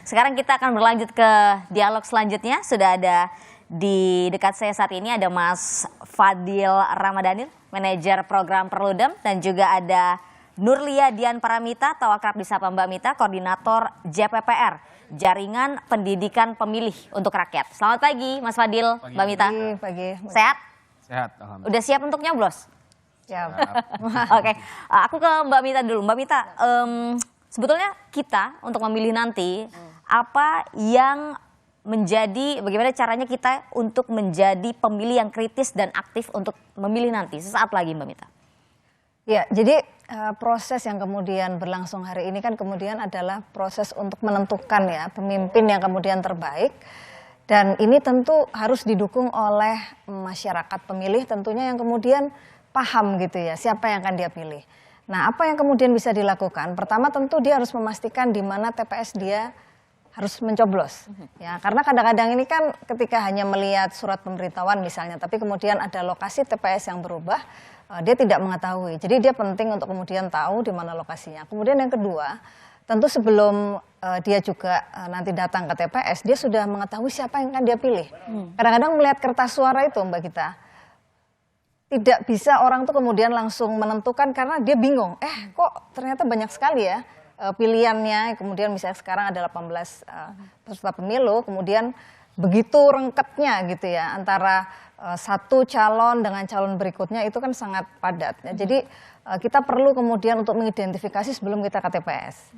Sekarang kita akan berlanjut ke dialog selanjutnya. Sudah ada di dekat saya saat ini ada Mas Fadil Ramadhanil, manajer program Perludem, dan juga ada Nurlia Dian Paramita atau akrab disapa Mbak Mita, koordinator JPPR, Jaringan Pendidikan Pemilih untuk Rakyat. Selamat pagi Mas Fadil, Mbak Mita. Pagi. Sehat? Sehat, alhamdulillah. Udah siap untuk nyoblos? Siap. Oke, aku ke Mbak Mita dulu. Mbak Mita, sebetulnya kita untuk memilih nanti, apa yang menjadi, bagaimana caranya kita untuk menjadi pemilih yang kritis dan aktif untuk memilih nanti sesaat lagi Mbak Mita? Ya, jadi proses yang kemudian berlangsung hari ini kan kemudian adalah proses untuk menentukan ya pemimpin yang kemudian terbaik. Dan ini tentu harus didukung oleh masyarakat pemilih tentunya yang kemudian paham gitu ya siapa yang akan dia pilih. Nah, apa yang kemudian bisa dilakukan? Pertama tentu dia harus memastikan di mana TPS dia harus mencoblos. Ya, karena kadang-kadang ini kan ketika hanya melihat surat pemberitahuan misalnya, tapi kemudian ada lokasi TPS yang berubah, dia tidak mengetahui. Jadi dia penting untuk kemudian tahu di mana lokasinya. Kemudian yang kedua, tentu sebelum dia juga nanti datang ke TPS, dia sudah mengetahui siapa yang akan dia pilih. Kadang-kadang melihat kertas suara itu Mbak Gita, tidak bisa orang tuh kemudian langsung menentukan karena dia bingung. Kok ternyata banyak sekali ya pilihannya. Kemudian misalnya sekarang ada 18 peserta pemilu, kemudian begitu rengketnya gitu ya antara satu calon dengan calon berikutnya itu kan sangat padat. Ya, jadi kita perlu kemudian untuk mengidentifikasi sebelum kita ke TPS.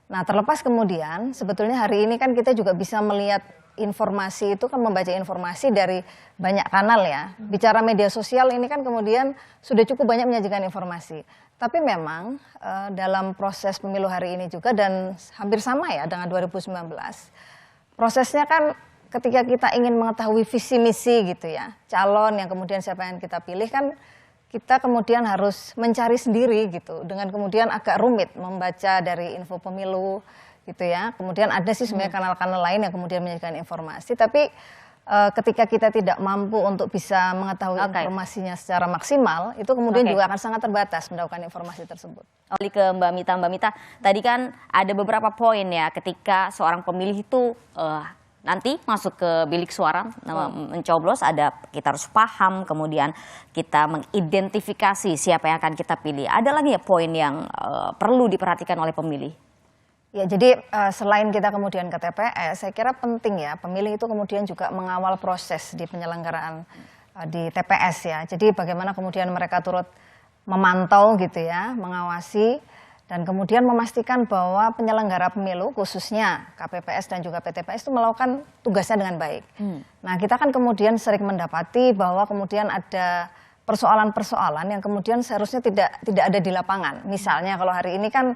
Nah, terlepas kemudian sebetulnya hari ini kan kita juga bisa melihat informasi itu kan, membaca informasi dari banyak kanal ya. Bicara media sosial ini kan kemudian sudah cukup banyak menyajikan informasi. Tapi memang dalam proses pemilu hari ini juga dan hampir sama ya dengan 2019. Prosesnya kan ketika kita ingin mengetahui visi misi gitu ya, calon yang kemudian siapa yang kita pilih kan kita kemudian harus mencari sendiri gitu, dengan kemudian agak rumit membaca dari info pemilu gitu ya. Kemudian ada sih sebenarnya kanal-kanal lain yang kemudian menyajikan informasi, tapi ketika kita tidak mampu untuk bisa mengetahui informasinya secara maksimal, itu kemudian juga akan sangat terbatas mendapatkan informasi tersebut. Kembali ke Mbak Mita. Mbak Mita, tadi kan ada beberapa poin ya ketika seorang pemilih itu nanti masuk ke bilik suara mencoblos, ada kita harus paham, kemudian kita mengidentifikasi siapa yang akan kita pilih. Ada lagi ya poin yang perlu diperhatikan oleh pemilih? Ya, jadi selain kita kemudian ke TPS, saya kira penting ya pemilih itu kemudian juga mengawal proses di penyelenggaraan di TPS ya. Jadi bagaimana kemudian mereka turut memantau gitu ya, mengawasi dan kemudian memastikan bahwa penyelenggara pemilu khususnya KPPS dan juga PTPS itu melakukan tugasnya dengan baik. Nah, kita kan kemudian sering mendapati bahwa kemudian ada persoalan-persoalan yang kemudian seharusnya tidak ada di lapangan. Misalnya kalau hari ini kan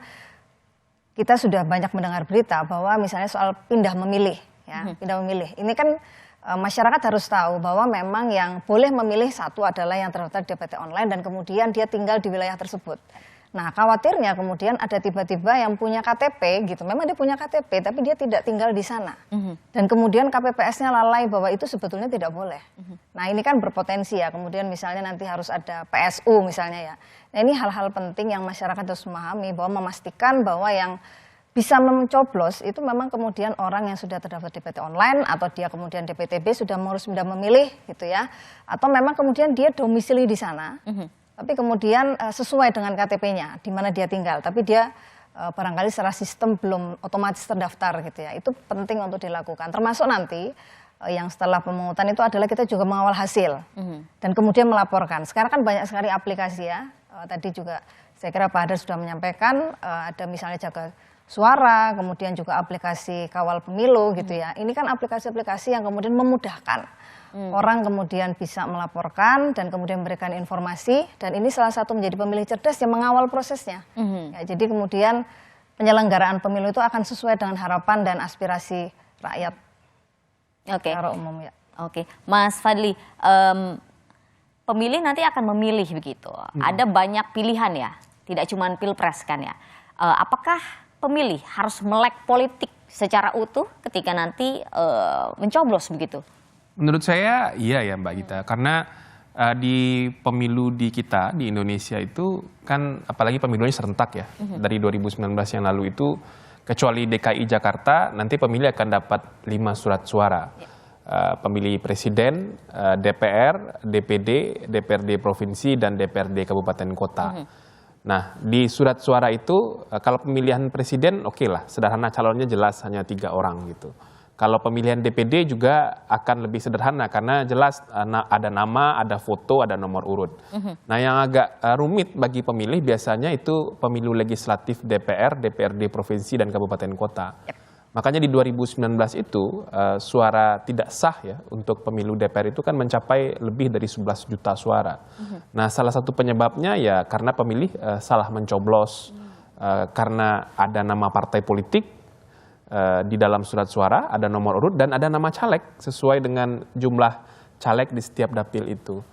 kita sudah banyak mendengar berita bahwa misalnya soal pindah memilih, ya, pindah memilih. Ini kan masyarakat harus tahu bahwa memang yang boleh memilih satu adalah yang terdaftar di DPT online dan kemudian dia tinggal di wilayah tersebut. Nah, khawatirnya kemudian ada tiba-tiba yang punya KTP gitu, memang dia punya KTP tapi dia tidak tinggal di sana. Dan kemudian KPPS-nya lalai bahwa itu sebetulnya tidak boleh. Nah, ini kan berpotensi ya, kemudian misalnya nanti harus ada PSU misalnya ya. Nah, ini hal-hal penting yang masyarakat harus memahami bahwa memastikan bahwa yang bisa mencoblos itu memang kemudian orang yang sudah terdaftar di DPT online atau dia kemudian DPTB sudah memilih gitu ya. Atau memang kemudian dia domisili di sana. Tapi kemudian sesuai dengan KTP-nya di mana dia tinggal, tapi dia barangkali secara sistem belum otomatis terdaftar gitu ya. Itu penting untuk dilakukan. Termasuk nanti yang setelah pemungutan itu adalah kita juga mengawal hasil dan kemudian melaporkan. Sekarang kan banyak sekali aplikasi ya. Tadi juga saya kira Pak Hadar sudah menyampaikan ada misalnya Jaga Suara, kemudian juga aplikasi Kawal Pemilu gitu ya. Ini kan aplikasi-aplikasi yang kemudian memudahkan. Orang kemudian bisa melaporkan dan kemudian memberikan informasi, dan ini salah satu menjadi pemilih cerdas yang mengawal prosesnya. Ya, jadi kemudian penyelenggaraan pemilu itu akan sesuai dengan harapan dan aspirasi rakyat secara umum ya. Oke, Mas Fadli, pemilih nanti akan memilih begitu. Ada banyak pilihan ya, tidak cuma pilpres kan ya. Apakah pemilih harus melek politik secara utuh ketika nanti mencoblos begitu? Menurut saya iya ya Mbak Gita, karena di pemilu di kita di Indonesia itu kan apalagi pemilunya serentak ya, dari 2019 yang lalu itu Kecuali DKI Jakarta, nanti pemilih akan dapat 5 surat suara. Pemilih presiden, DPR, DPD, DPRD provinsi, dan DPRD kabupaten kota. Nah, di surat suara itu, kalau pemilihan presiden, oke lah, sederhana, calonnya jelas hanya 3 orang gitu. Kalau pemilihan DPD juga akan lebih sederhana karena jelas ada nama, ada foto, ada nomor urut. Nah, yang agak rumit bagi pemilih biasanya itu pemilu legislatif DPR, DPRD provinsi dan kabupaten kota. Makanya di 2019 itu suara tidak sah ya untuk pemilu DPR itu kan mencapai lebih dari 11 juta suara. Nah, salah satu penyebabnya ya karena pemilih salah mencoblos, karena ada nama partai politik di dalam surat suara, ada nomor urut dan ada nama caleg sesuai dengan jumlah caleg di setiap dapil itu.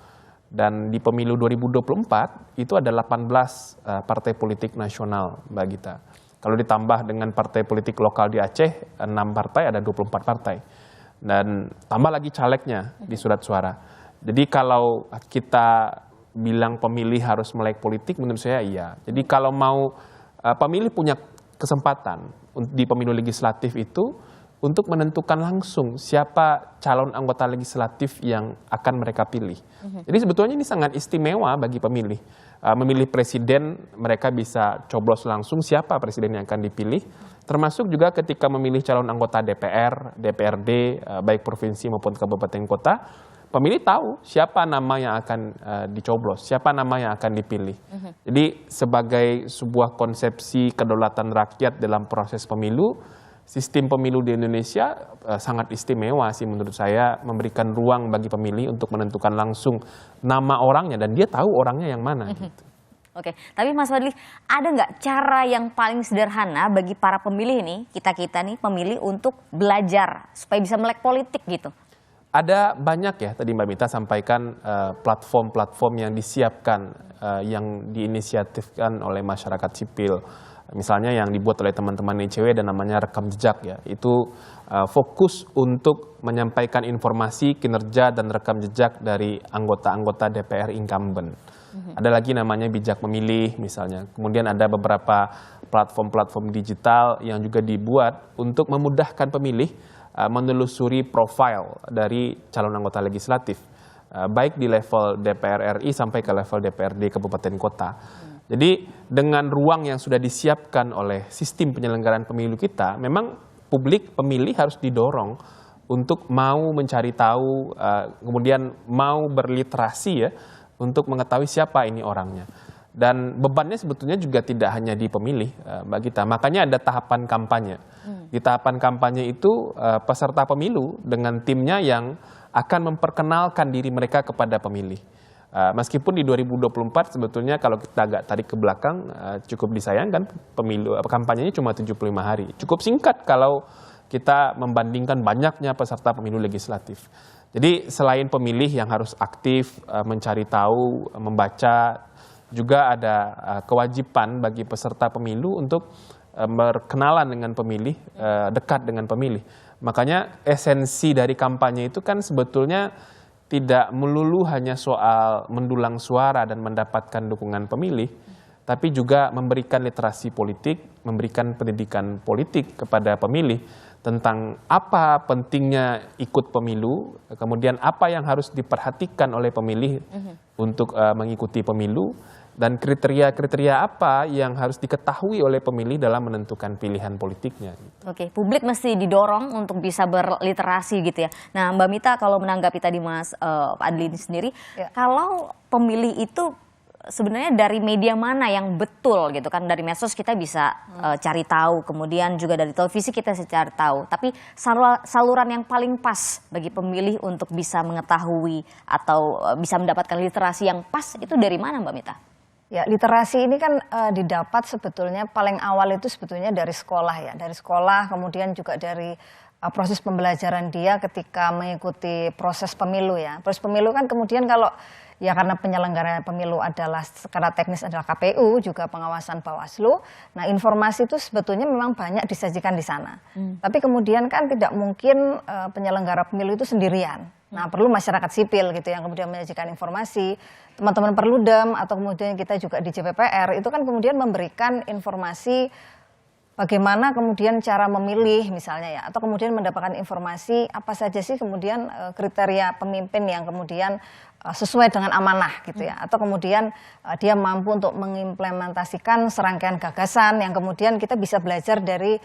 Dan di pemilu 2024 itu ada 18 partai politik nasional, Mbak Gita. Kalau ditambah dengan partai politik lokal di Aceh, 6 partai, ada 24 partai. Dan tambah lagi calegnya di surat suara. Jadi kalau kita bilang pemilih harus melek politik, menurut saya iya. Jadi kalau mau pemilih punya kesempatan di pemilu legislatif itu untuk menentukan langsung siapa calon anggota legislatif yang akan mereka pilih. Jadi sebetulnya ini sangat istimewa bagi pemilih. Memilih presiden, mereka bisa coblos langsung siapa presiden yang akan dipilih. Termasuk juga ketika memilih calon anggota DPR, DPRD, baik provinsi maupun kabupaten kota, pemilih tahu siapa nama yang akan dicoblos, siapa nama yang akan dipilih. Jadi sebagai sebuah konsepsi kedaulatan rakyat dalam proses pemilu, sistem pemilu di Indonesia sangat istimewa sih menurut saya, memberikan ruang bagi pemilih untuk menentukan langsung nama orangnya dan dia tahu orangnya yang mana. Gitu. Oke, tapi Mas Fadli, ada nggak cara yang paling sederhana bagi para pemilih nih, kita-kita nih pemilih untuk belajar supaya bisa melek politik gitu? Ada banyak ya, tadi Mbak Mita sampaikan platform-platform yang disiapkan, yang diinisiatifkan oleh masyarakat sipil. Misalnya yang dibuat oleh teman-teman ICW dan namanya rekam jejak ya. Itu fokus untuk menyampaikan informasi, kinerja, dan rekam jejak dari anggota-anggota DPR incumbent. Ada lagi namanya bijak memilih misalnya. Kemudian ada beberapa platform-platform digital yang juga dibuat untuk memudahkan pemilih menelusuri profil dari calon anggota legislatif, baik di level DPR RI sampai ke level DPRD kabupaten kota. Jadi dengan ruang yang sudah disiapkan oleh sistem penyelenggaraan pemilu kita, memang publik pemilih harus didorong untuk mau mencari tahu, kemudian mau berliterasi ya, untuk mengetahui siapa ini orangnya. Dan bebannya sebetulnya juga tidak hanya di pemilih, Mbak Gita. Makanya ada tahapan kampanye. Di tahapan kampanye itu peserta pemilu dengan timnya yang akan memperkenalkan diri mereka kepada pemilih. Meskipun di 2024 sebetulnya kalau kita agak tarik ke belakang cukup disayangkan pemilu kampanyenya cuma 75 hari. Cukup singkat kalau kita membandingkan banyaknya peserta pemilu legislatif. Jadi selain pemilih yang harus aktif mencari tahu, membaca, juga ada kewajiban bagi peserta pemilu untuk berkenalan dengan pemilih, dekat dengan pemilih. Makanya esensi dari kampanye itu kan sebetulnya tidak melulu hanya soal mendulang suara dan mendapatkan dukungan pemilih, tapi juga memberikan literasi politik, memberikan pendidikan politik kepada pemilih tentang apa pentingnya ikut pemilu, kemudian apa yang harus diperhatikan oleh pemilih untuk mengikuti pemilu, dan kriteria-kriteria apa yang harus diketahui oleh pemilih dalam menentukan pilihan politiknya. Oke, publik mesti didorong untuk bisa berliterasi gitu ya. Nah, Mbak Mita kalau menanggapi tadi Mas Adli sendiri, kalau pemilih itu sebenarnya dari media mana yang betul gitu kan? Dari medsos kita bisa cari tahu, kemudian juga dari televisi kita bisa cari tahu. Tapi saluran yang paling pas bagi pemilih untuk bisa mengetahui atau bisa mendapatkan literasi yang pas itu dari mana, Mbak Mita? Ya, literasi ini kan didapat sebetulnya paling awal itu sebetulnya dari sekolah ya. Dari sekolah, kemudian juga dari proses pembelajaran dia ketika mengikuti proses pemilu ya. Proses pemilu kan kemudian kalau ya karena penyelenggara pemilu adalah secara teknis adalah KPU, juga pengawasan Bawaslu. Nah, informasi itu sebetulnya memang banyak disajikan di sana. Tapi kemudian kan tidak mungkin penyelenggara pemilu itu sendirian. Nah, perlu masyarakat sipil gitu yang kemudian menyajikan informasi. Teman-teman Perludem atau kemudian kita juga di JPPR itu kan kemudian memberikan informasi bagaimana kemudian cara memilih misalnya ya, atau kemudian mendapatkan informasi apa saja sih kemudian kriteria pemimpin yang kemudian sesuai dengan amanah gitu ya, atau kemudian dia mampu untuk mengimplementasikan serangkaian gagasan yang kemudian kita bisa belajar dari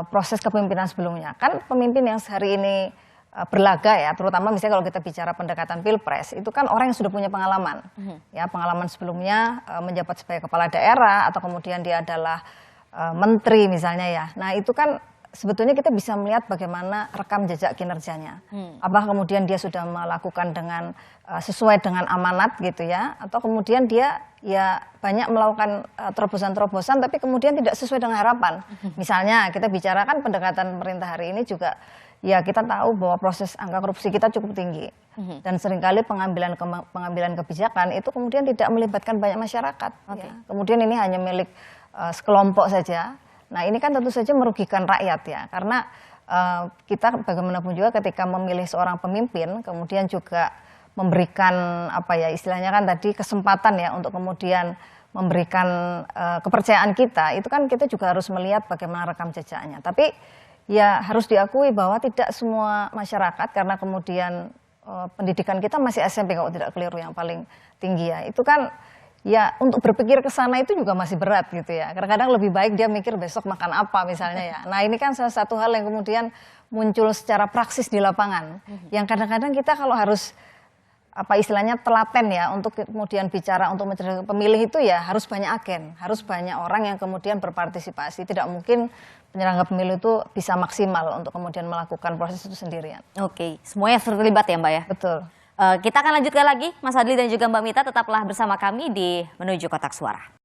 proses kepemimpinan sebelumnya. Kan pemimpin yang sehari ini berlaga ya, terutama misalnya kalau kita bicara pendekatan pilpres, itu kan orang yang sudah punya pengalaman, ya pengalaman sebelumnya menjabat sebagai kepala daerah atau kemudian dia adalah menteri misalnya ya. Nah itu kan sebetulnya kita bisa melihat bagaimana rekam jejak kinerjanya. Apakah kemudian dia sudah melakukan dengan sesuai dengan amanat gitu ya, atau kemudian dia ya banyak melakukan terobosan-terobosan tapi kemudian tidak sesuai dengan harapan. Misalnya kita bicara kan pendekatan pemerintah hari ini juga ya kita tahu bahwa proses angka korupsi kita cukup tinggi dan seringkali pengambilan kebijakan itu kemudian tidak melibatkan banyak masyarakat. Ya. Kemudian ini hanya milik sekelompok saja. Nah ini kan tentu saja merugikan rakyat ya, karena kita bagaimanapun juga ketika memilih seorang pemimpin, kemudian juga memberikan apa ya istilahnya kan tadi kesempatan ya untuk kemudian memberikan kepercayaan kita, itu kan kita juga harus melihat bagaimana rekam jejaknya. Tapi ya harus diakui bahwa tidak semua masyarakat, karena kemudian pendidikan kita masih SMP kalau tidak keliru yang paling tinggi ya, itu kan ya untuk berpikir ke sana itu juga masih berat gitu ya. Kadang-kadang lebih baik dia mikir besok makan apa misalnya ya. Nah ini kan salah satu hal yang kemudian muncul secara praksis di lapangan. Yang kadang-kadang kita kalau harus apa istilahnya telaten ya untuk kemudian bicara untuk mencerdaskan pemilih itu ya harus banyak agen, harus banyak orang yang kemudian berpartisipasi. Tidak mungkin penyelenggara pemilu itu bisa maksimal untuk kemudian melakukan proses itu sendirian. Oke, semuanya terlibat ya Mbak ya? Betul. Kita akan lanjutkan lagi, Mas Adli dan juga Mbak Mita tetaplah bersama kami di Menuju Kotak Suara.